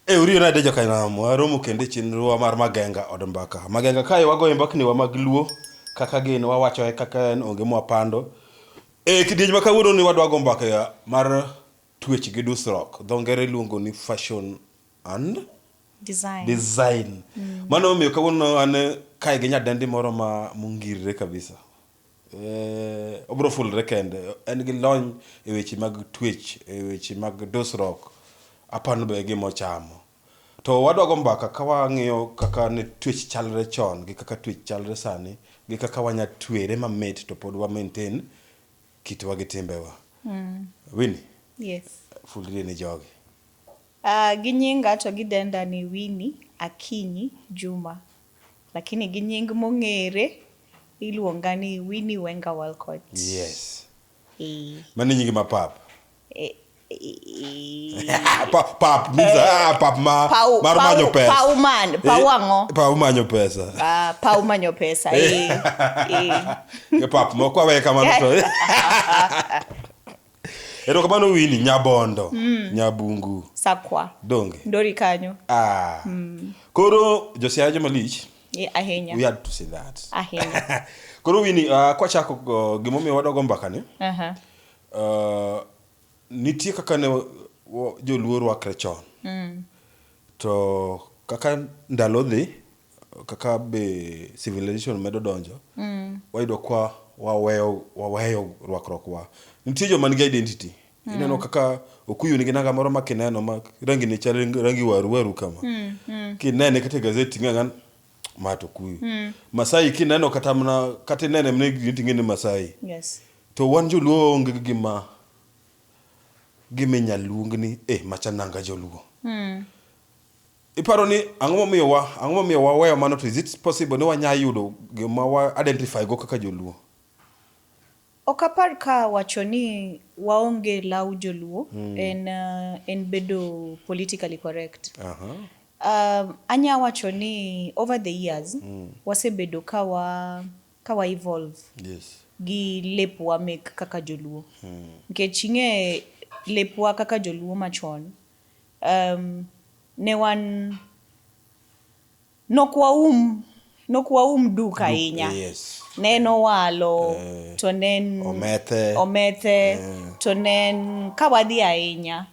Uriyo na dejo kainamo, aromo kende chenro mar magenga od mbaka. Magenga kae wagoye mbakni wa mag luo kaka gin wawacho kaka en onge mwapando. Kidieny ma kawuono ni wadwa go mbaka mar twech gi dusruok. Dho ngere luongo ni fashion and design. Mano omiyo kawuono an kae gi nyadendi moro ma mungirre kabisa. Obro fulre kende en gi lony e weche mag twech, e weche mag dusruok. Apano be gimo chamo. To wadwago mbaka ka wang'iyo kaka ne twech chalre chon gi kaka twech chalre sani gi kaka wanya twere mamit to pod wa maintain kitwa gi timbewa. Winnie? Yes. Fulri ni jogi. Gi nyinga to gidenda ni Winnie Akinyi Juma. Lakini gi nying mong'ere iluonga ni Winnie Wenga Walcott. Yes. Mani nyingi mapap. Pap means pap mar manyo pesa. Pau manyo pesa. Pau manyo pesa. Pap moko awe kamano to. Ero kamano Winnie Nyabondo, Nyabungu. Sakwa. Donge. Ndori kanyo. Koro josiaje malich. Ahenya. We had to say that. Ahenya. Koro Winnie kwa chako gimomiyo wadwago mbaka ni. Nitie kaka ne joluo rwakre chon. To kaka ndalo dhi, kaka be civilization medo donjo, wayudo kwa waweyo rwakruok wa. Nitie joma nigi identity. Ineno kaka Okuyu nigi nanga moro ma kineno ma rangi ni chal rangi waru kama. Kinene kata gazeti ng'an mato Okuyu. Masai kineno kata mna kata nene mne tingene Masai. Yes. To wan joluo onge gime nyaluongni macha nanga joluo. Iparo ni ang'o momiyo waweyo mano to is it possible ni wanya yudo gima wa identify go kaka joluo? Okapar ka wacho ni waonge lau joluo en bedo politically correct. Anya wacho ni over the years wasebedo kawa evolve. Yes. Gi lepwa mek kaka joluo. Nikech ing'e lepwa kaka joluo machon. Ne wan nokwaum duka ahinya. Yes. Neno walo, to nen omethe, to nen kawadhi ahinya,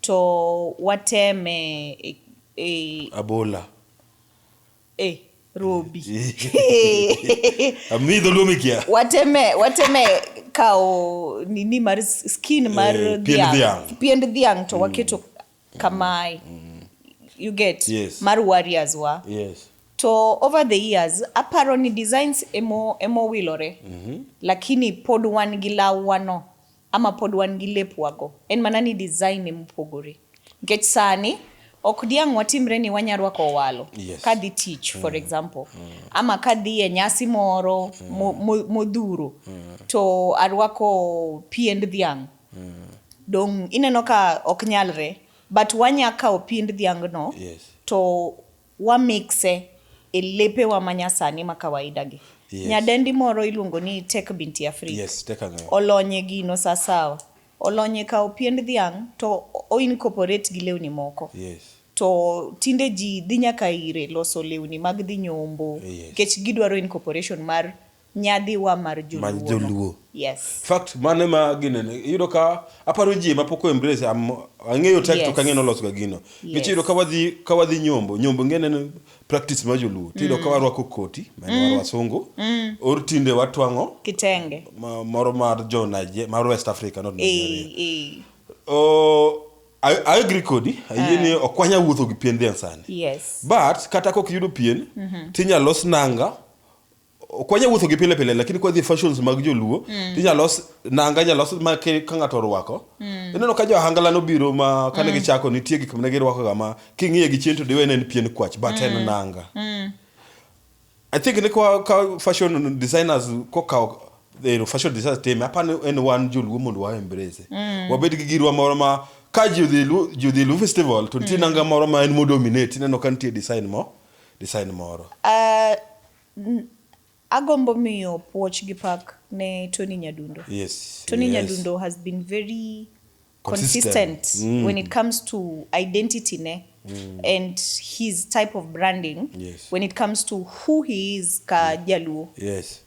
to wateme abola. Robi. Amido lumikia. Wateme kao nini mar skin mar piend dhiang to waketo kamai. You get? Yes. Mar warriors wa. Yes. To over the years aparo ni designs emo wilore. Lakini pod wan gi lawano ama pod wan gi lepwago. En mana ni design empogore. Get sani ok diang watimre ni wanyarwako walo. Yes. Kadhi teach for example. Ama kadhi e nyasi moro modhuro. To arwako piend dhiang. Dong ineno ka ok nyalre but wanyaka piend dhiang no. Yes. To wa mixe lepe wa manyasani ma kawaida gi. Yes. Nyadendi moro iluongo ni Tek binti Afrika. Yes, teka ngayo. Olonye gino sasawa. Olonye ka piend dhiang to o incorporate gi lewni moko. Yes. To tinde ji dhi nyaka ire loso lewni mag dhi nyombo. Yes. Kech gidwaro incorporation mar nyadhi wa mar joluo. Yes. Fact mane ma ginene yudo ka aparo ji mapoko embrace ang'eyo tek to kang'eno loso ga gino. Gichido ka wadhi nyombo ngene practice ma joluo. Tido ka warwako koti, mano wasungu. Or tinde watwang'o kitenge. Moro mar Nigeria, mar West Africa not Nigeria. I agree kodi, ayeni okwanya wuotho gi pien dhiang sani. Yes. But kata kok yudo pien, tinya los nanga. Okwanya wuotho gi pile lakini kwa the fashions mag joluo, tinya los nanga nya los ma ka ng'ato rwako. Ineno ka jo hangala no biro ma kane gichako nitie gik mane girwako gama king'iye gi chien to diwe en pien kwach but en nanga. I think ni kwa fashion designers fashion designers team apano en one joluo mondo wa embrace. Wabed gi girwa moro ma ka judhilu festival to nitie nanga moro ma en modominate ineno ka nitie design moro. Agombo miyo puoch gi pak ne Tony Nyadundo. Yes. Tony Nyadundo has been very consistent when it comes to identity ne and his type of branding. Yes. When it comes to who he is ka jaluo. Yes.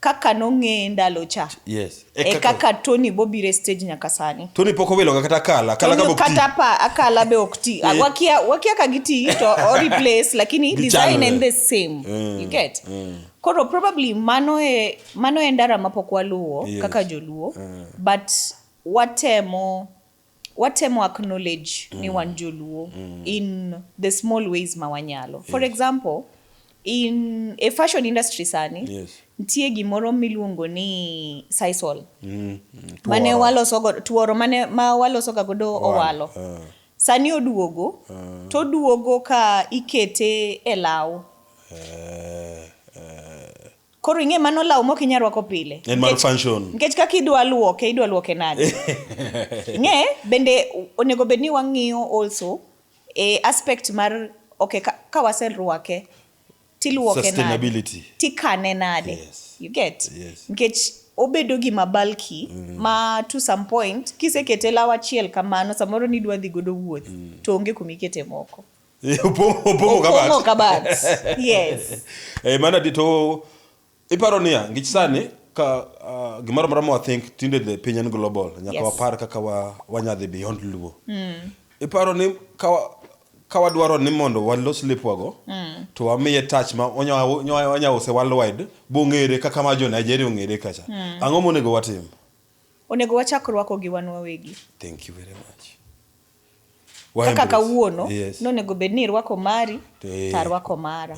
Kaka nong'e ndalo cha. Yes. Kaka Tony bobire stage nyaka sani. Tony poko welo kata kala ka bokti. Kata pa akala be okti. Wakia kagiti to or replace lakini design and the same. You get? Koro probably mano e ndara mapoko waluo kaka Joluo. But watemo acknowledge ni wan Joluo in the small ways mawanyalo. For example, in a fashion industry sani, ntie gimoro miluongo ni sisal. Mane tuoro mane ma waloso godo owalo. Sani oduogo, to duogo ka ikete e law. Koro ing'e mano law mok inyal rwako pile. En mar function. Nikech kaka idwa luoke nade. Ng'e bende onego bedni wang'iyo also aspect mar okay ka waserwake tiluoke nade. Sustainability. Tikane nade. Yes. You get? Yes. Nikech obedo gima bulky ma to some point kisekete law achiel kamano samoro nidwa dhi godo wuoth to onge kumikete moko. Opomo kabat. Yes. Mana dito iparo niya ngich sani ka gimaro maramo I think tinde the pinyen global nyaka wapar kaka wanyadhi beyond luo. Iparo ni ka wadwaro ni mondo walos lepwago to wamiye touch ma onya use worldwide bong'ere kaka ma jo Nigeria ong'ere kacha. Ang'o monego watim? Onego wachak rwako gi wan wawegi. Thank you very much. Kaka kawuono nonego bedni rwako mari tarwako mara.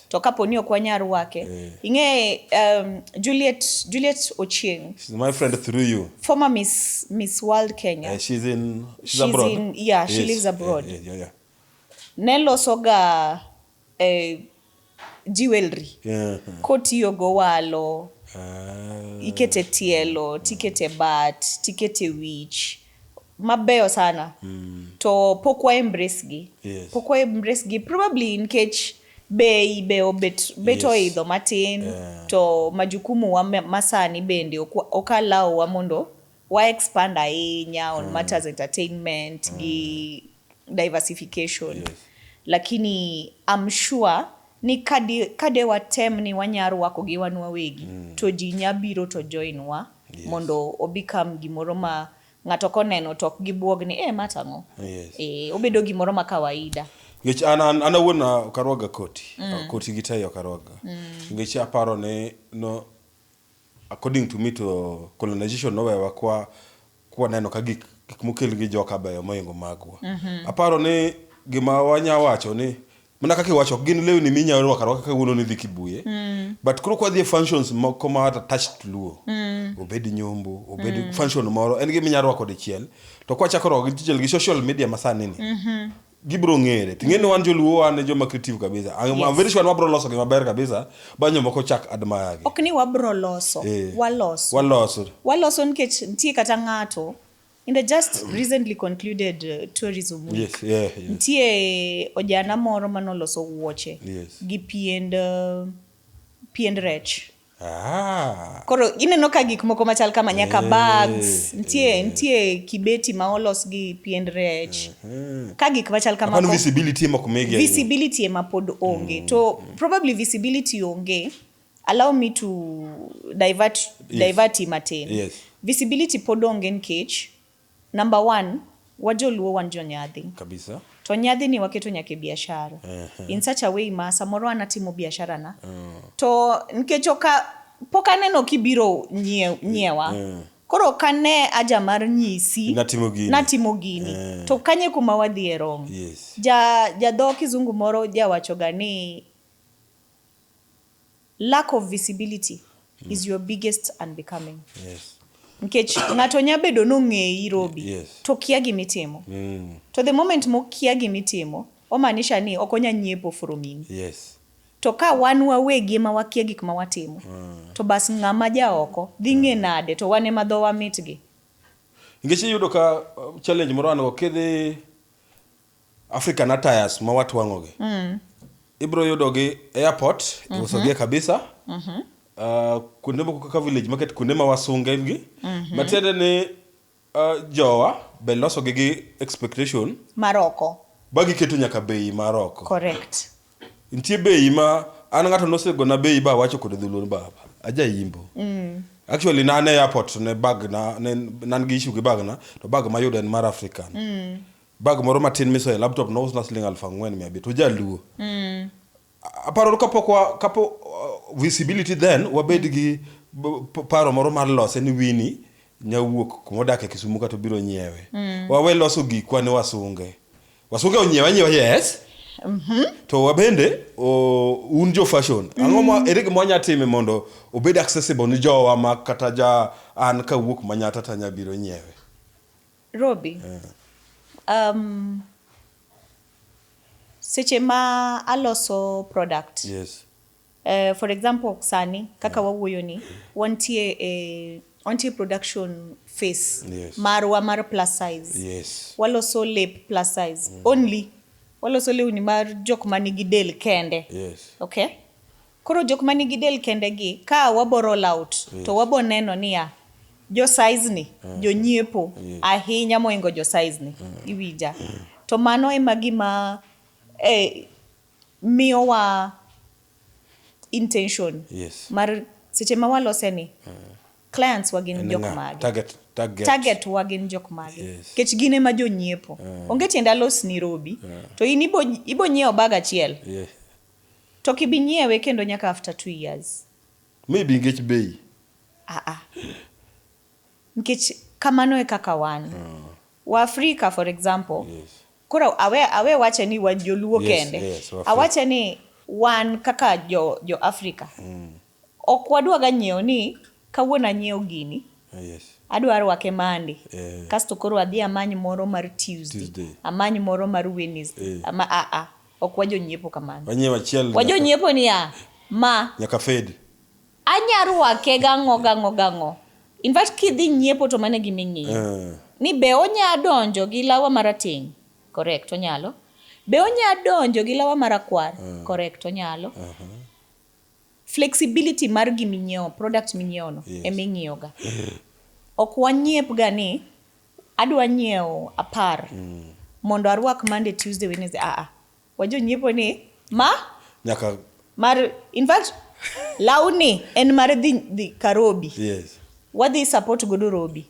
To kapo ni ok wanyar rwake ing'e Juliet Ochieng. She's my friend through you. Former Miss World Kenya. She's abroad. She lives abroad. Yeah. Nelosoga jewelry. Kotiyo go walo. Ikete tielo, tikete bat, tikete wich. Mabeyo sana. To pokwa embrace gi. Pokwa embrace gi probably in case be beto idho matin to majukumu wa masani bende okalaw wa mondo wa expand ahinya on matters entertainment gi diversification. Lakini I'm sure ni kade watem ni wanyaru wako gi wan wawegi to ji nyabiro to join wa mondo obikam gimoro ma ng'ato koneno tok gibuog ni matango. Obedo gimoro ma kawaida. Ngech ana wona karwaga koti gitayo karwaga. Ngech aparo ne no according to me to colonization no wewa kwa neno ka gik mokel gi joka beyo moyingo magwa. Aparo ne gima wanya wacho ni mana kaka wacho gin lewni minya rwaka kaka wuono ni dhi Kibuye. But kuro kwa the functions moko ma attached to luo. Obed nyombo, obed function moro en gima nyarwa kod chiel. To kwa chakoro gi social media masani ni. Gibro ng'ere. Ting'eni wan Joluo wan joma creative kabisa. I'm very sure wabro loso gima ber kabisa. Banyo moko chak admire gi. Ok ni wabro loso. Waloso nikech ntie kata ng'ato in the just recently concluded tourism week. Ntie ojana moro manoloso wuoche gi piend rech. Koro ineno ka gik moko machal kama nyaka bags ntie kibeti ma olos gi piend rech. Ka gik machal kama visibility ema pod onge. To probably visibility onge. Allow me to divert matin. Visibility pod onge nkech number 1 wajoluo wanjo nyadhi kabisa. To nyadhi ni waketo nyake biashara in such a way ma samoro anatimo biashara na to nkechoka poka neno kibiro nyewa koro kane aja mar nyisi natimo gini to kanye kuma wadhi erong. Ja dho kizungu moro ja wachoga ni lack of visibility is your biggest unbecoming. Nkech ng'ato nyabedo nong'eyi robi to kia gimitimo. To the moment mo kia gimitimo omaanisha ni okonya nyiepo from in. To ka wan wawegi ma wakia gik ma watimo to bas ng'ama ja oko dhi ng'e nade to wane ma dho wamitgi. Ngech yudo ka challenge moro an okidhi African attires ma watwang'oge. Ibro yudo gi airport iusogie kabisa. Kunde moko kaka village market kunde ma wasunge gi. Matiende ni jowa be loso gi expectation maroko ba giketo nyaka bei maroko. correct. Nitie bei ma an ng'ato nosegona bei ba wacho kod dhulun baba aja yimbo. Actually nane airport ne bag na nan gi issue gi bag na to bag ma yudo en mar African. Bag moro matin miso e laptop no usna siling 4,500 to jaluo. Aparo kapo visibility then wabed gi paro moro mar lose ni wini nyawuok kumodak e Kisumu ka to biro nyiewe. Wawe loso gikwa ne wasunge onyiewa yes. To wabende un jo fashion ang'o ma ere mo nya time mondo obed accessible ni jowa ma kata ja an ka wuok manyata tanya biro nyiewe. Robi seche ma aloso product, Yes. For example sani kaka wawuoyo ni wantie production phase marwa mar plus size. Yes. Waloso lep plus size only. Waloso lewni mar jok manigi del kende. Yes. Okay? Koro jok manigi del kende gi ka wabo roll out to wabo neno niya jo size ni jo nyiepo ahinya moingo jo size ni iwija. To mano ema gima miyowa intention mar seche ma walose ni clients wagin jok magi. Target wagin jok magi. Kech gine ma jo nyiepo. Onge tiende alos ni Robi. To in ibo nyiewo bag achiel. To kibi nyiewe kendo nyaka after 2 years. Maybe ngech bei. Nkech kamano e kaka wan. Wa Africa for example. Kura awe wache ni wa Joluo kende. Awache ni wan kaka jo Africa. Ok wadwa ga nyiewo ni kawuono nyiewo gini. Adwaro wake mande. Kasto koro adhi amany moro mar Tuesday. Amany moro mar Wednesday. Ok wajo nyiepo kamano. Wanyiewo achiel. Wajo nyiepo ni ma nyaka fade. Anyaro wake gango. In fact kidhi nyiepo to mane giming'iyo. Ni be onya donjo gi lawa marateng'. Correct, onyalo. Be onya donjo gi lawa marakwar. Correct, onyalo. Flexibility mar giminyiewo, product minyiewo no eming'iyo ga. Ok wanyiep ga ni adwa nyiewo 10 mondo arwak Monday, Tuesday, Wednesday. Wajo nyiepo ni nyaka mar in fact launi en mar dhi Karobi. Yes. Wadhi support godo Robi.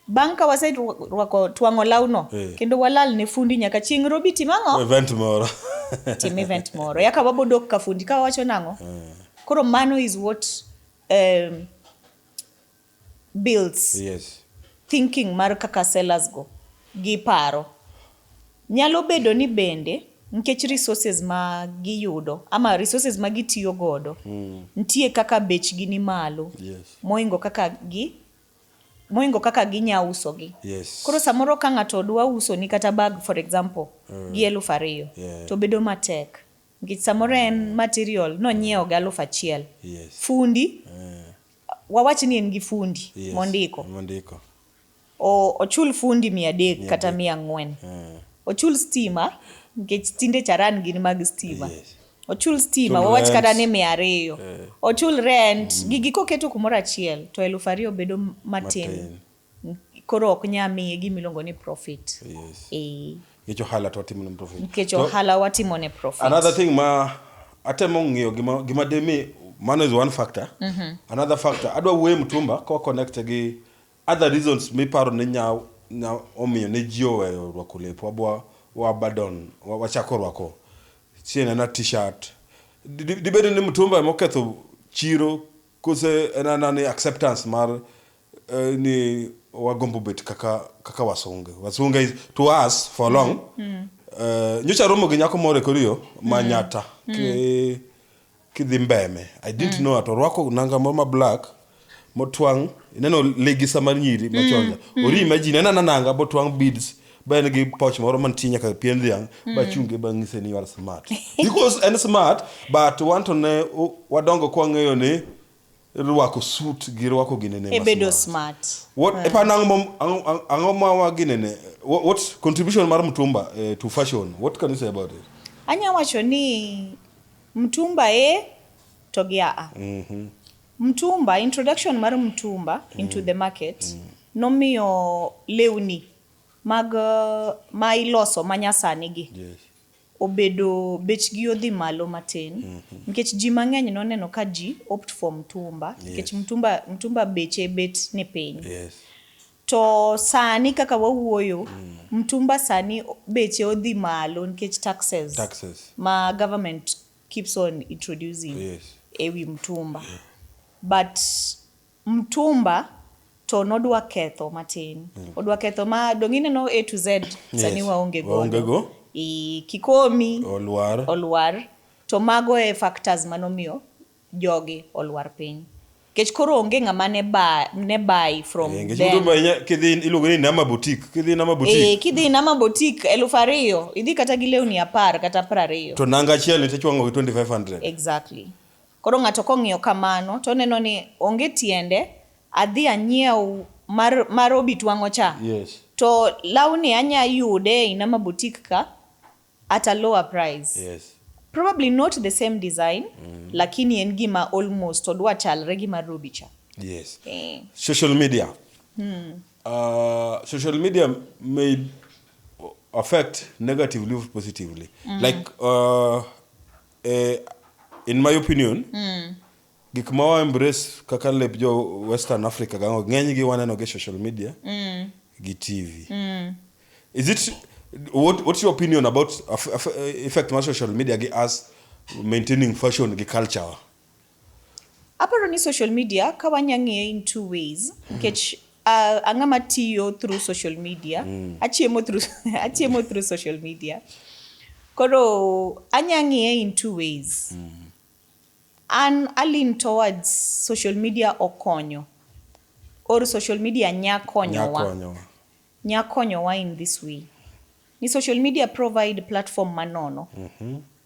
Banka wase rwako twango launo kendo walal ne fundi nyaka chieng' Robi timang'o event moro. Tim event moro yaka babodok ka fundi ka wacho nango. Koro mano is what builds thinking mar kaka sellers go gi paro. Nyalo bedo ni bende nkech resources ma giyudo ama resources ma gitiyo godo ntie kaka bech gi ni malo moingo kaka ginya uso gi. Koro samoro ka ng'ato dwa uso ni kata bag for example gi 2,000 to bedo matek nkech samoro en material no nyiewo ga 1,000. Fundi wawach ni en gi fundi mondiko ochul fundi 300 kata 400. Ochul stima nkech tinde charan gin mag stima. Ochul stima wawach kata ni 200. Ochul rent gigi koketo kumoro achiel to 2,000 bedo matin. Koro ok nyami gimilongo ni profit. Ngecho hala to timo ne profit. Ngecho hala watimo ne profit. Another thing ma atemo ng'iyo gima demi mano is one factor. Another factor adwa wuoyo mtumba ko connect gi other reasons mi paro ne nya omiyo ne jiowe rwako lepo wa badon wachako rwako chiena na t-shirt dibedo ni mtumba moketho chiro kose enana acceptance mar ni wagombo bet kaka wasunge is to us for long. Nyocha romo gi nyako more korio manyata kidhi mbeme I didn't know at orwako nanga mama black motwang neno legisa mar nyiri machonja ori imagine enana nanga botwang beads ben gi pouch moro mantinya ka pien dhiang ba chunge bangise ni you are smart because and smart but want to ne wadongo kwa ng'eyo ni rwako suit gi rwako ginene ebedo smart. What angoma wa ginene what contribution mar mtumba to fashion, what can you say about it? Anya wacho ni mtumba to gia mtumba introduction mar mtumba into the market nomiyo lewni mag ma iloso manyasani gi obedo bechgi odhi malo matin nikech ji mang'eny noneno ka ji opt for mtumba nikech mtumba beche bet ni piny. To sani kaka wawuoyo mtumba sani beche odhi malo nikech taxes ma government keeps on introducing ewi mtumba. But mtumba to nodwa ketho matin. Odwa ketho ma dongineno A to Z sani waonge godo. Kikomi olwar to mago e factors manomiyo jogi olwar piny. Kech koro onge ng'ama ne buy from them. Kidhi iluongo ni nama boutique. Kidhi nama boutique 2,000 idhi kata gi lewni 10 kata 20. To nanga achiel tichwango gi 2,500. Exactly. Koro ng'ato kong'iyo kamano to neno ni onge tiende adhi anyiew mar obi twang'o cha. To lawni anya yude e nama boutique ka at a lower price. Probably not the same design, lakini en gima almost odwa chalre gima rubicha. Social media. Social media may affect negatively or positively. Like, in my opinion, gik ma wa embrace kaka lep jo Western Africa gango ng'eny gi waneno ge social media gi TV. Is it what's your opinion about effect ma social media gi us maintaining fashion gi culture? Aparo ni social media ka wanyang'e in two ways. Nkech ang'ama tiyo through social media, achiemo through social media. Koro anyang'e in two ways. And I lean towards social media okonyo. Or social media nyakonyo wa in this way. Ni social media provide platform manono.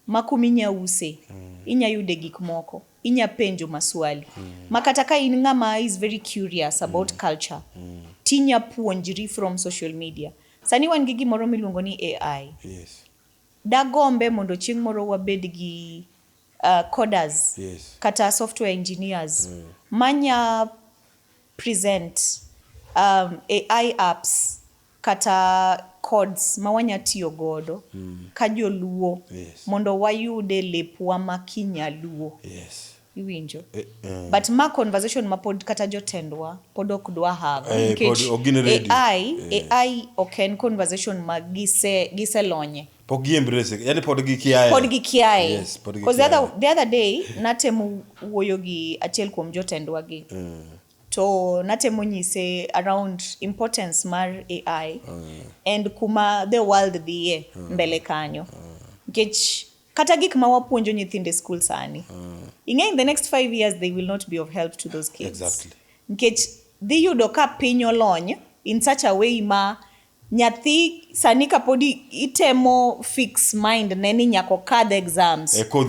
Makuminya use. Inya yude gik moko. Inya penjo maswali. Makataka in ng'ama is very curious about culture. Tinya puonjri from social media. Sani wan gigi moro miluongo ni AI. Dagombe mondo chieng' moro wabed gi coders. Kata software engineers. Manya present AI apps kata codes mawanya tiyo godo ka Joluo mondo wayude lepwa makinya luo. Iwinjo. But ma conversation ma pod kata jotendwa pod ok dwa have. AI oken conversation ma gise lonye. Pogi embrace. Yani pod gi kiaye. Because the other day natemo wuoyo gi achiel kuom jotendwa gi. To natemo nyise around importance mar AI and kuma the world dhiye mbele kanyo. Nkech kata gik ma wapuonjo nyithinde school sani. In the next 5 years they will not be of help to those kids. Exactly. Nkech dhi yudo ka piny olony in such a way ma nyathi sani kapodi itemo fix mind neni nyako kad exams. Eko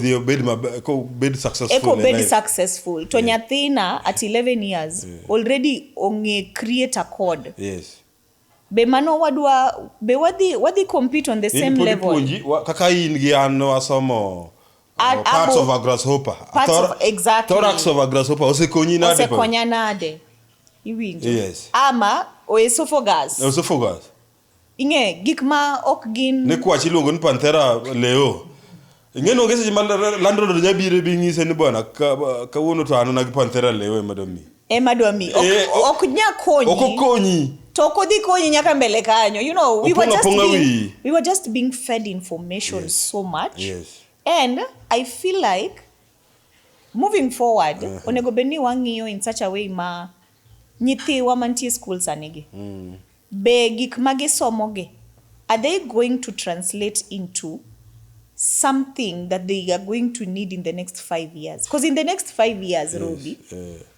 bed successful. To nyathina at 11 years already onge create a code. Be mano wadi compete on the same level. Kaka in gi an wasomo parts of a grasshopper. Exactly. Thorax of a grasshopper. Osekonya nade. Iwinjo. Ama esophagus. Inge gik ma ok gin ne kwachi luongo ni Panthera leo. Ingeno ngese ji landro nya bire bi ngise ni bwana ka wono to anona gi Panthera leo emadwami ok nya konyi. Ok konyi. To kodhi konyi nyaka mbele kanyo. You know, we were just being fed information so much. And I feel like moving forward onego bedni wang'iyo in such a way ma nyithiwa mantie school sanigi. Be gik magisomoge, are they going to translate into something that they are going to need in the next 5 years? Because in the next 5 years, Robi,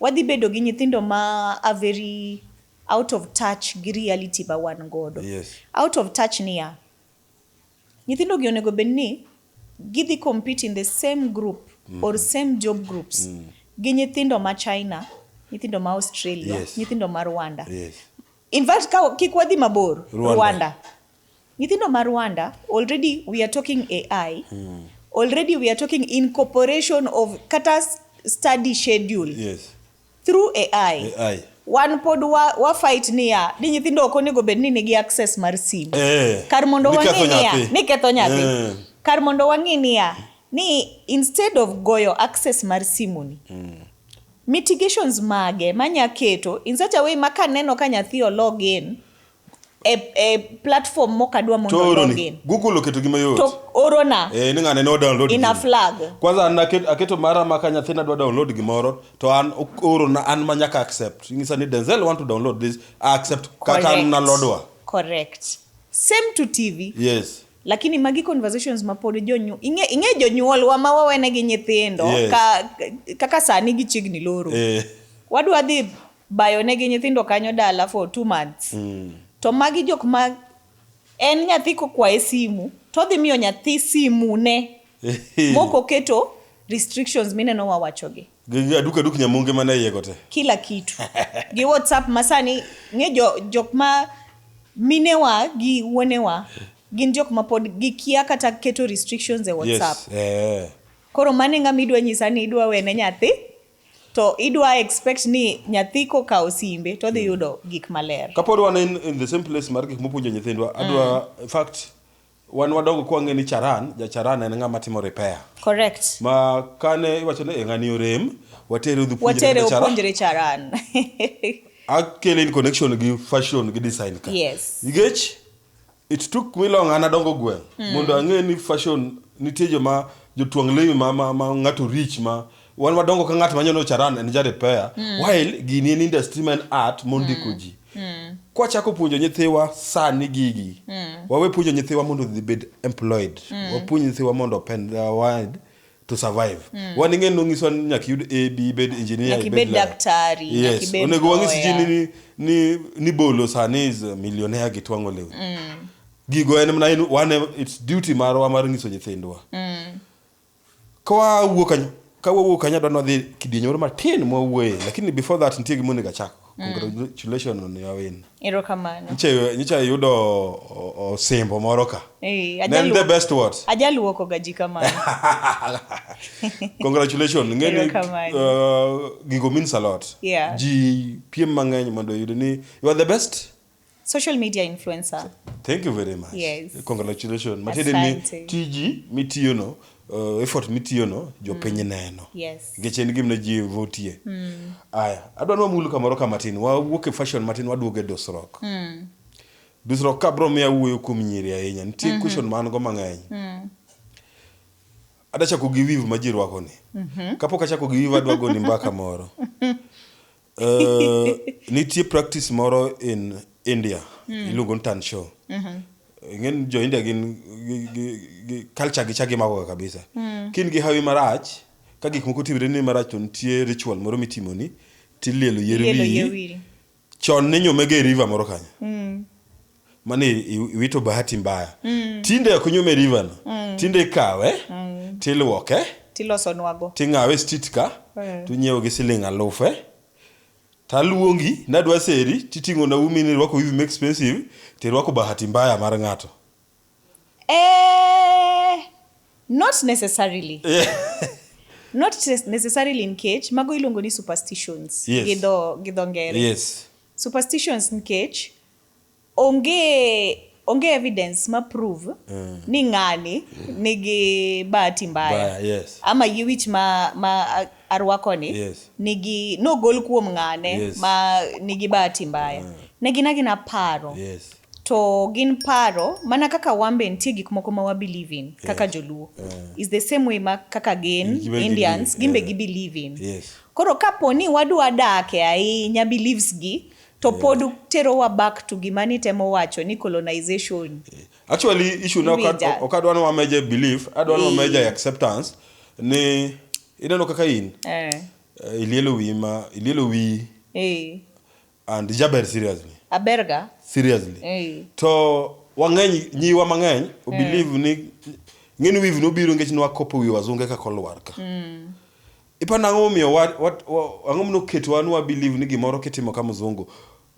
wadi bedo gi nyithindo ma are very out of touch gi reality ba wan godo. Out of touch niya. Nyithindo gi onego bedni gidhi compete in the same group or same job groups gi nyithindo ma China, nyithindo ma Australia, nyithindo ma Rwanda. In fact, kikwadhi mabor, Rwanda. Nyithindo ma Rwanda, already we are talking AI. Already we are talking incorporation of kata study schedule. Through AI. wan pod wa fight niya ni nyithindo ok onego bed ni nigi access mar simu kar mondo wang'e ni ketho nyathi kar mondo wang'e niya ni instead of goyo access mar simu ni mitigations mage manya keto in such a way maka neno ka nyathi o login e platform mokadwa mondo login Google oketo gima yot to orona ni ngane no download ina flag kwanza aketo mara maka nyathi na dwa download gimoro to an orona an manyaka accept ingisa ni Denzel want to download this I accept kaka na lodwa correct same to TV yes lakini magi conversations mapod inge jonyuol wa ma wawene gi nyithindo kaka sani gi chigni loro wadwa dhi bayo ne gi nyithindo kanyo dala for 2 months to magi jok ma en nyathi ko kwa simu to dhi miyo nyathi simu ne moko keto restrictions mineno wawachogi aduka nyamunge mana yego te kila kitu gi WhatsApp masani nge jok ma minewa gi wonewa gin jok ma pod gikia kata keto restrictions e WhatsApp yes koro mane ngami idwa nyisa ni idwa wene nyathi to idwa expect ni nyathi ko kao simbe to dhi yudo gik maler kapod wan in the same place mar gik mopuonjo nyithindwa adwa in fact wan wadongo kwa ngeni charan en ngama timo repair correct ma kane iwacho ne ngani orem watere udhi puonjre charan akele in connection gi fashion gi design ka yes igech it took me long ana dongo gweng mondo ang'e ni fashion nitie joma jotuang' lewi ma ng'ato rich ma wan wadongo ka ng'at manyono charan en ja repair while gini en industry man art mondiko ji kwa chako puonjo nyithiwa sani gigi wawe puonjo nyithiwa mondo dhi bed employed wapuonjo nyithiwa mondo open their wide to survive wan ing'e no ngiswa nyaka yud AB bed engineer bed daktari yes bed onego wang'isi ji ni bolo sani is millionaire gi twang'o lewi gigo en mana it's duty marwa mar ngiso nyithindwa kwa wuok kanyo dwa nodhi kidieny moro matin mwawuoye lakini before that nitie gimo nego achako congratulations on your win erokamano niche yudo osimbo moro ka then the best what ajaluoko gaji kamano congratulations ngeni gigo means a lot ji piem mang'eny mondo yud ni you are the best social media influencer. Thank you very much. Yes. Congratulations. Matede ni TG mitiyono effort mitiyono jo penye neno. Yes. Gechen gimne ji votie. Aya, adwa no mulu kamoro ka matin. Wa wuok fashion matin waduoge dosrock. Dosrock ka bro miya wuoyo kuom nyiri ahinya. Nitie question man go mang'eny. Adachako gi wiv ma ji rwako ni. Kapok achako gi wiv adwa go ni mbaka moro. Nitie practice moro in India iluongo ni tan show ng'en jo India gin culture gi chagi mago kabisa kin gi hawi marach ka gik moko timre ni marach to nitie ritual moro mitimo ni tilielo yeri chon ne nyome ge river moro kanyo mane iwito bahati mbaya tinde akunyome river no tinde kawe tilwoke tiloso nwago tingawe stitka tunyiewo gi siling 1000 taluongi nadwa seri titingo na umini rwako hivi make expensive te rwako bahati mbaya mar ng'ato not necessarily not necessarily in cage mago ilongo ni superstitions gido ngere yes superstitions in cage onge evidence ma prove ni ng'ani nigi bahati mbaya yes. ama yiwich ma arwako ni nigi no gol kuom ng'ane ma nigi bahati mbaya negina paro to gin paro mana kaka wambe nitie gik moko ma wa believe in kaka Joluo is the same way ma kaka Indians gimbe gi believe in koro kaponi wadwa dake ahinya beliefs gi to pod tero wa back to gimani temo wacho ni colonization actually issue na okadwa no major belief adwa no major acceptance ni idano kaka in ilielo wi and jaber seriously aberga seriously to wang'eny nyiwa mang'eny believe ni ng'eni wiv no biro ngech no akopo wi wazunge ka kolwar ka ipana ng'omiyo ang'omno ketwa no believe ni gimoro kitimo ka mzungu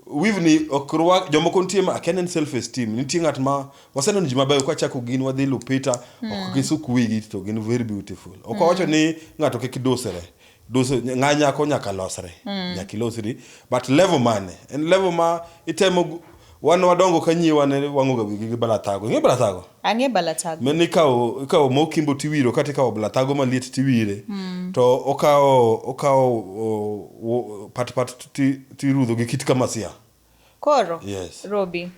wiv ni okrwa jomoko ntie ma kenen self esteem nitie ng'at ma waseno ni mabayo kwa chako gin wadhi lupita okgisu kuwigi to gin very beautiful okawacho ni ng'ato kik dosere duso ng'anya ko nyaka losre nyaka losri but level mane en level ma itemo wan wadongo kanyiwa ne wangoga gi balatago ngi balatago ang'e balatago men ikawo mokimbo tiwiro kata ikawo balatago maliet tiwire to okawo pat tirudho gi kit kamasia koro yes. Robi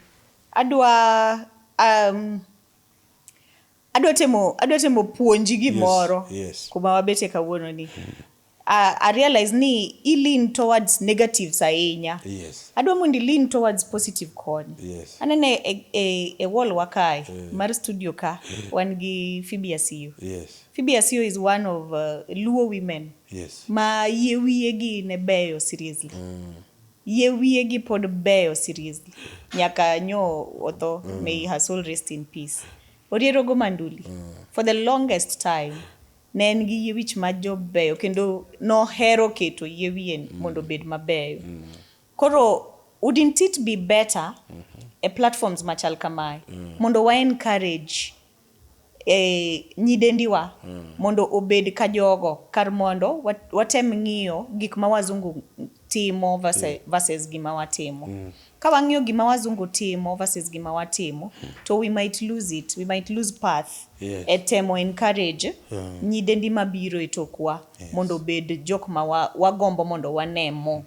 adwa temo puonji gimoro yes. kuma wabete kawuono ni I realize ni lean towards negatives ahinya. Yes. Adwa mondo lean towards positive koni. Yes. Anene a wall wakai mar studio ka wan gi Phoebe Asiyo. Yes. Phoebe Asiyo is one of Luo women. Yes. Ma yewiye gi ne beyo seriously. Yewiye gi pod beyo seriously. Nyaka nyo otho may her soul rest in peace. Oriero go manduli. For the longest time ne en gi yie wich ma jobeyo kendo no hero keto yie wien mondo bed mabeyo. Koro wouldn't it be better a platforms machal kamae mondo wa encourage nyidendiwa mondo obed ka jogo kar mondo watem ng'iyo gik ma wazungu timo versus gima watimo. Ka wang'iyo gima wazungu timo versus gima watimo to we might lose it, we might lose path. Yes. Etemo encourage nyidendi mabiro etokwa mondo bed jok ma wagombo mondo wanemo.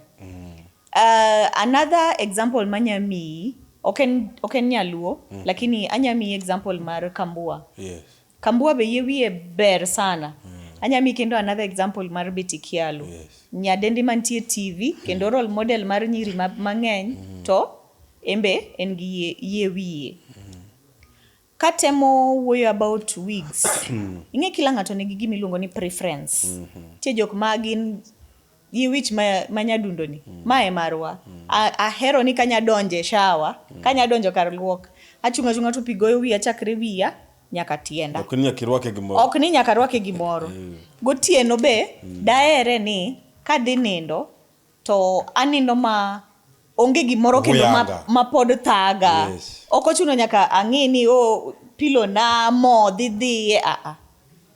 Another example manyami oken nyaluo lakini anyami example mar Kambua. Yes. Kambua be yewie ber sana. Anyami kendo another example mar Betty Kialu. Yes. Nyadendi mantie TV kendo role model mar nyiri mang'eny to embe en gi yewie. Katemo wuoyo about wigs. Ing'e kila ng'ato nigi gima iluongo ni preference. Tie jok ma gin yiwich manyadundo ni. Mae marwa. Ahero ni kanya donje shower, kanya donjo kar luok. Achunga to pigoyo wiya chakre wiya nyaka tienda. Ok ni nyaka irwake gimoro. Ok ni nyaka rwake gimoro. Gotieno be daere ni kadhi nindo to anindo ma onge gimoro kendo ma pod thaga. Yes. Ok ochuno nyaka ang'i ni pilo na mo dhi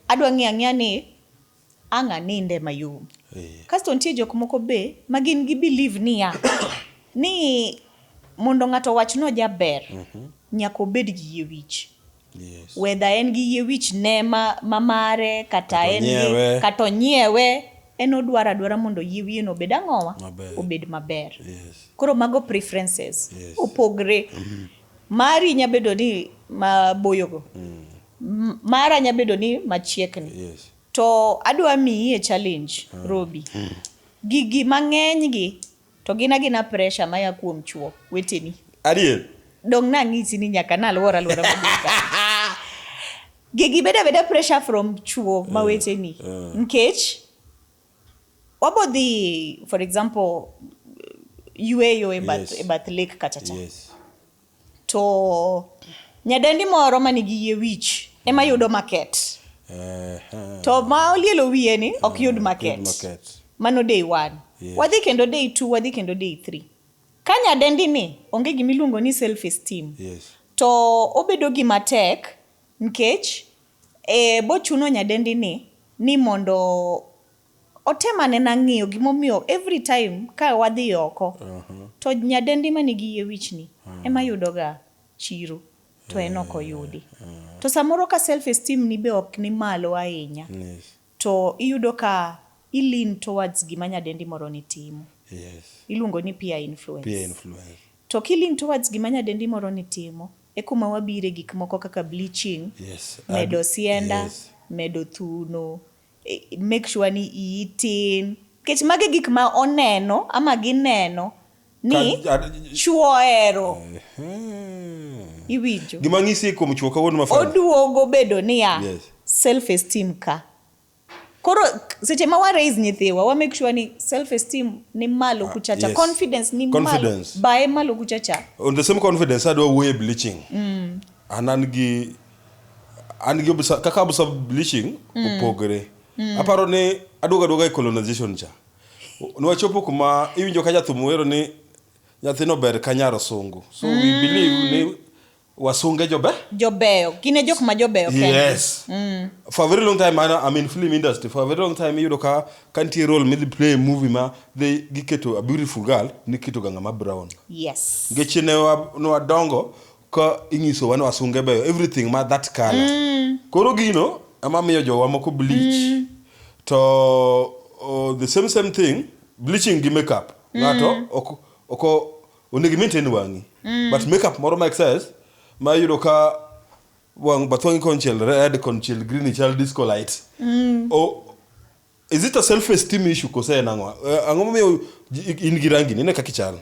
adwa ng'i ni anga ninde mayum. Kasto nitie jok moko be magin gi believe ni mondo ng'ato wach no jaber nyaka obed gi yie wich. Yes. Whether en gi yie wich ne mare kata en kata nyiewe en odwara mondo yie wiye no bed ang'owa obed maber. Yes. Koro mago preferences. Yes. Opogre. Mari nyabedo ni maboyogo. Mara nyabedo ni machiekni. Yes. To adwa miyi challenge Robi. Gigi mang'eny gi to gina pressure maya kuom chuo weteni. Ariel. Dong na ng'isi ni nyaka na alwora mabuka. Gigi beda pressure from chuo ma weteni. Nkech wabodhi for example yueyo e bath lake kachacha. Yes. To nyadendi moro manigi yie wich ema yudo market. To ma olielo wiye ni ok yud market. Mano day 1. Yes. Wadhi kendo day 2, wadhi kendo day 3. Ka nyadendi ni onge gimiluongo ni self esteem. Yes. To obedo gima tek nkech bochuno nyadendi ni mondo otemane na ng'iyo gimomiyo every time ka wadhi oko to nyadendi manigi yie wich ni ema yudoga chiro to en ok oyudi. To samoro ka self esteem ni be ok ni malo ahinya. Yes. To iyudo ka lean towards gima nyadendi moro ni timo. Yes. Iluongo ni peer influence. Peer influence. To lean towards gima nyadendi moro ni timo e kuma wabire gik moko kaka bleaching. Yes. Medo sienda, yes. medo thuno, make sure ni itin. Kech mage gik ma oneno ama gineno ni chuo ero. Iwinjo. Gima ng'isi kuom chuo ka wuon mafanya. Oduogo bedo niya. Yes. Self esteem ka. Koro seche ma wa raise nyithiwa wa make sure ni self esteem ni malo kuchacha. Yes. Confidence ni malo. Bae malo kuchacha. On the same confidence adwa way bleaching. An gi kaka busa bleaching opogre. Aparo ni aduoga e colonization cha. Nwachopo kuma iwinjo ka jathum wero ni nyathino ber ka nyaro sungu. So we believe ni wasunge jobeyo gine jok ma jobeyo yes for a very long time I'm in film industry for a very long time yudo ka kantie role me play a movie ma they giketo a beautiful girl niketo ganga ma brown yes ngeche ne wadongo ka inyiso wan wasunge beyo everything ma that color koro gino ama miyo jowa moko bleach to the same thing bleaching gi makeup ngato oko onegi maintain wangi but makeup moro make sense ma yudo ka wang batwangi conchel red conchel green chal disco light is it a self esteem issue kose nangwa angomo miyo in gi rangi ne kaka chal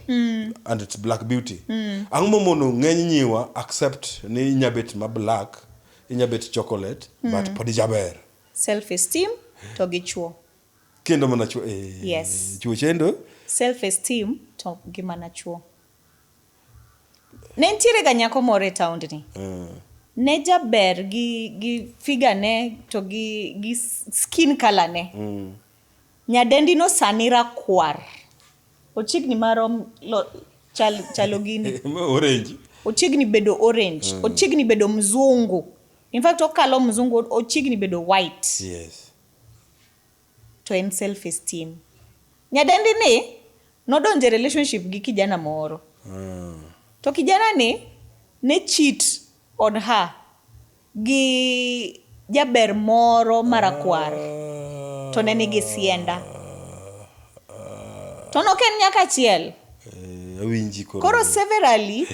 and it's black beauty angomo mono ngeny nyiwa accept ni nyabet ma black nyabet chocolate but podi jaber self esteem to gi chuo kendo mana chuo yes chuo chendo self esteem to gi mana chuo ne ntiere ga nyako more town ni ne jaber gi figure ne to gi skin color ne nyadendi no sanira kwar ochigni marom chalo gini orange ochigni bedo orange ochigni bedo mzungu in fact okalo mzungu ochigni bedo white yes to en self esteem nyadendi ni nodonje relationship gi kijana moro to kijana ni ne cheat on her gi jaber moro marakwar to ne nigi sienda to no ken nyaka chiel awinji koro severally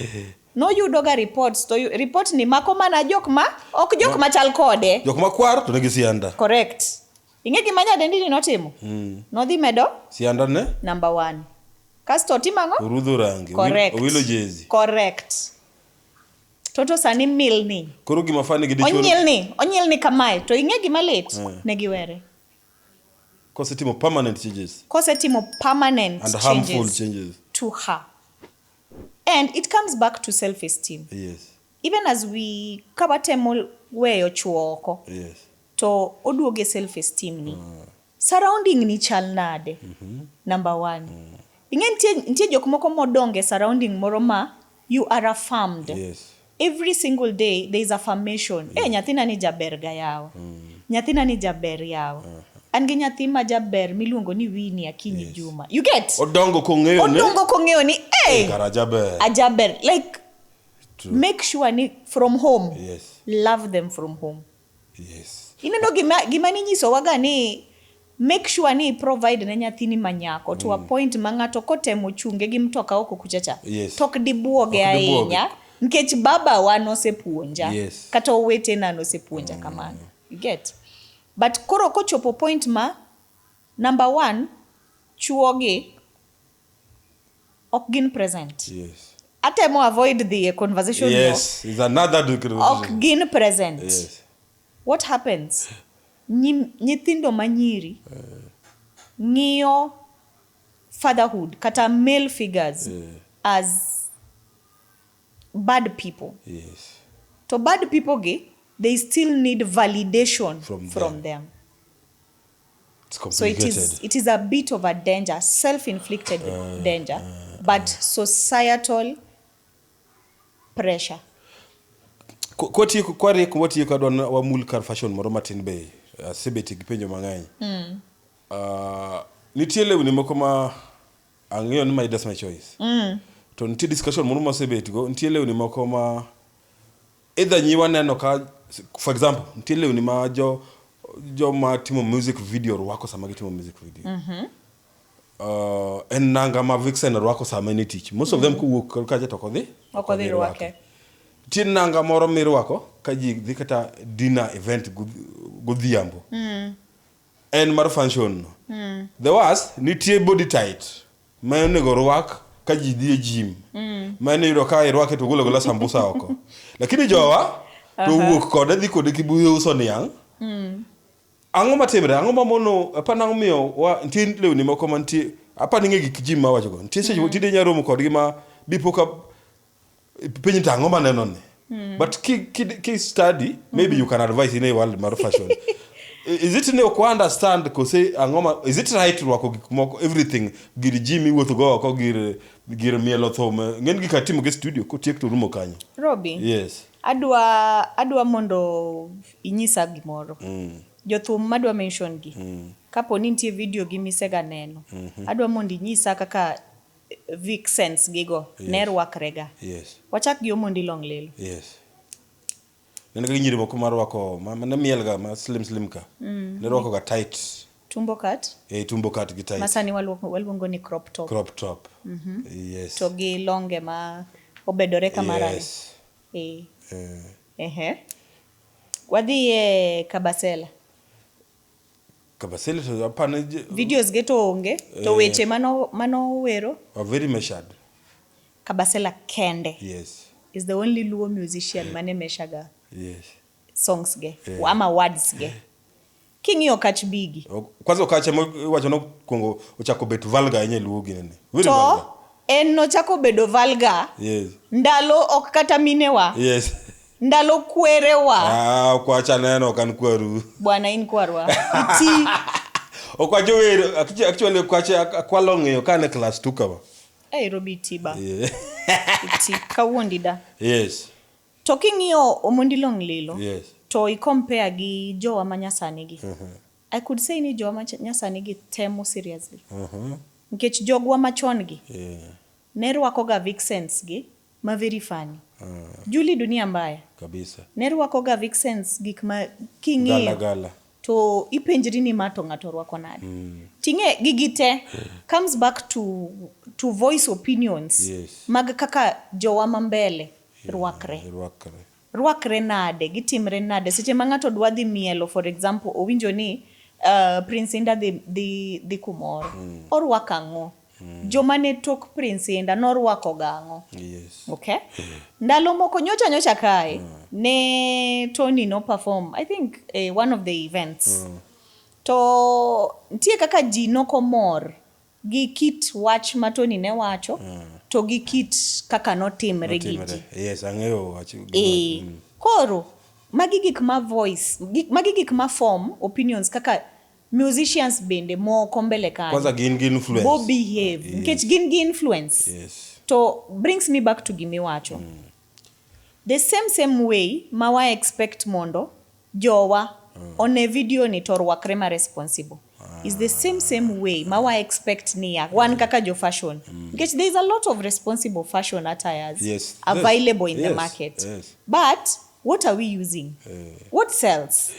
no yudo ga reports to report ni mako mana jok ma chal kode jok ma kwar to nigi sienda correct inge gi manya dendi notimo no dhi medo sienda ne number 1 kasto timango urudho rangi owilo jezi correct toto sani milni koro gima fani gi dichwo onyilni kamae to inge gima lit ne giwere kosetimo permanent changes and harmful changes to her and it comes back to self esteem yes even as we kabatemo weyo chuoko yes to oduoge self esteem ni surrounding ni chal nade number 1 inge ntie jok moko modonge surrounding moro ma you are affirmed yes every single day there is affirmation nyathina ni jaber ga yawa nyathina ni jaber yawa an gi nyathi ma jaber miluongo ni Winnie Akinyi Juma you get odongo kong'eyo ni kara jaber ajaber like true. Make sure ni from home yes love them from home yes ineno gima ni nyiso waga ni make sure ni provide ne nyathini manyako to a point mangato kotemo chunge gi mtoka oko kuchacha yes. tok dibuoge ahinya nkech baba wano sepuonja yes. kata owete nano sepuonja kamano you get but koro kochopo point ma number 1 chuogi ok gin present yes atemo avoid the conversation yes is another ok gin present yes what happens nyithindo manyiri ng'iyo fatherhood kata male figures as bad people yes to bad people they still need validation from them. It's complicated. So it is a bit of a danger, self-inflicted danger, but societal pressure. Kwati kadwan wamul kar fashion moro matin be sebeti gipenjo mang'eny. Nitie lewni moko ma ang'eyo ni my that's my choice. To nitie discussion moro ma sebeti go nitie lewni moko ma either nyiwa neno ka for example nitie lewni ma jo ma timo music video rwako sama gitimo music video. En nanga ma vixen rwako sama ni tich. Most of them kuwuok ka to kodhi rwake. Tin nanga moro mirwako ka ji dhi kata dinner event godhiambo. En mar function no. The was nitie body tight. Ma onego rwak ka ji dhi e gym. Ma ne yiro ka irwake to gola sambusa oko. Lakini jowa to wuok kode dhi kode kibuyo uso niang. Ang'o matimre ang'o mamono apa nang'o miyo nitie lewni moko mantie apa ninge gik gym ma wacho go. Nitie seche tinde nyaromo kodgi ma bipoka penyi tango maneno ne but ki study maybe you can advise in a world mar fashion Is it ne ok understand kose angoma is it right rwako gik moko everything gir Jimmy wuotho go oko gir mielo thum ng'en gik atimo ge studio ko tiek to rumo kanyo. Robi. Yes. Adwa mondo inyisa gimoro. Jothum madwa mention gi. Kapo ni nitie video gi misega neno. Adwa mondo inyisa kaka vixens gigo ne rwakrega. Yes. Wachak gi Omondi long lelo. Yes. Nene ga nyiri moko marwako ne mielga ma slim ka. Ne rwako ga tight. Tumbo cut? Tumbo cut gi tight. Masani waluongo ni crop top. Crop top. Yes. To gi longe ma obedore kamara. Yes. Wadhi e Kabasela. Kabasela to apana videos geto onge to weche mano wero are very measured. Kabasela kende. Yes. Is the only Luo musician mane meshaga. Yes. Songs ge. Ama words ge. King'iyo Kach Bigi. Kwanza Okache wacho no kongo ochako bet vulgar yenye Luo ginene. To en nochako bedo vulgar. Yes. Ndalo ok kata minewa. Yes. Ndalo kwerewa. Kwacha neno kan kwaru. Bwana in kwarwa. Iti. Okwajo wero actually kwacha kwalong'eyo kane class 2 kawa. Robi tiba. Iti kawuondi da. Yes. Talking yo Omondi long lelo. Yes. To I compare gi jowa manyasani gi. I could say ni jowa manyasani gi temo seriously. Nkech jogwa machon gi. Ne rwako ga vixens gi ma very funny. Julie dunia mbaya. Kabisa. Ne rwako ga vixens gik ma king'iyo. Gala. To ipenjri ni mato ng'ato rwako nade. Tinge gigite comes back to voice opinions. Yes. Mag kaka jowa mambele rwakre. Rwakre nade, gitimre nade. Seche ma ng'ato dwa dhi mielo, for example, owinjo ni Prince Inda dhi kumoro. Orwako ang'o. Joma ne tok Prince Inda norwako gang'o. Yes. Okay? Ndalo moko nyocha kae ne Tony no perform, I think one of the events. To ntie kaka ji nokomor gi kit wach ma Tony ne wacho to gi kit kaka notimre gi ji. Yes, ang'eyo wacho. Koro magi gik ma voice, magi gik ma form opinions kaka musicians bende moko mbele kanyo. Kwanza gin influence. Bo behave. Nkech gin influence. Yes. To brings me back to gimi wacho. The same way mawa expect mondo jowa on a video ni to rwakre ma responsible. Is the same way mawa expect ni ya one kaka jo fashion. Nkech there is a lot of responsible fashion attires available in the market. Yes. But what are we using? What sells?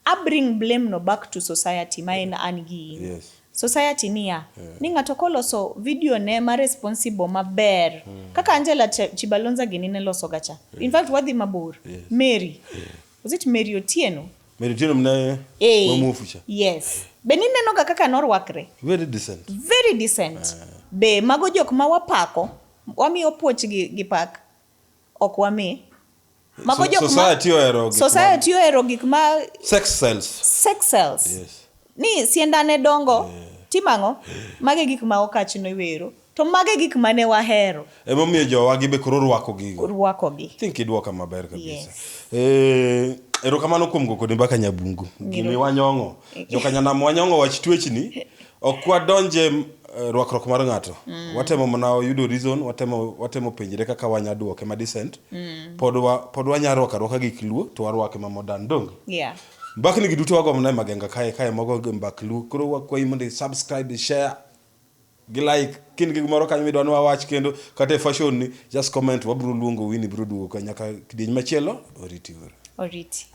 I bring blame no back to society ma en angi. Yes. Society niya. Ni ng'ato koloso video ne ma responsible maber. Kaka Angela Chibalonza ginine loso gacha. In fact, wadhi mabor. Mary. Was it Mary Otieno? Mary Otieno mna mamufusha. Yes. Benine noga kaka norwakre. Very decent. Very decent. Be mago jok ma wapako. Wami opuoch gi pak. Ok wami. Society oero gik ma sex sells. Yes. Ni siendane dongo timango mage gik ma Okach no wero to mage gik mane wahero emomiyo jowa gibe koro rwako gi think idwoka maber kabisa. Erokamano kuom go kode mbaka Nyabungu gimi wanyong'o jokanyanam wanyong'o wach twechni ok wadonje rwakruok mar ng'ato. Watemo mana yudo reason, watemo penjire kaka wanyaduoke ma decent. Pod wanyarwaka gik Luo to warwake ma modern dong. Mbakni giduto wago mna magenga kae mogo mbak Luo. Koro wakwayi mondo subscribe, share, gi like kin gi moro kanyo midwa wach kendo kata fashion ni just comment wabro luongo wini bro duogo nyaka kidieny machielo oriti.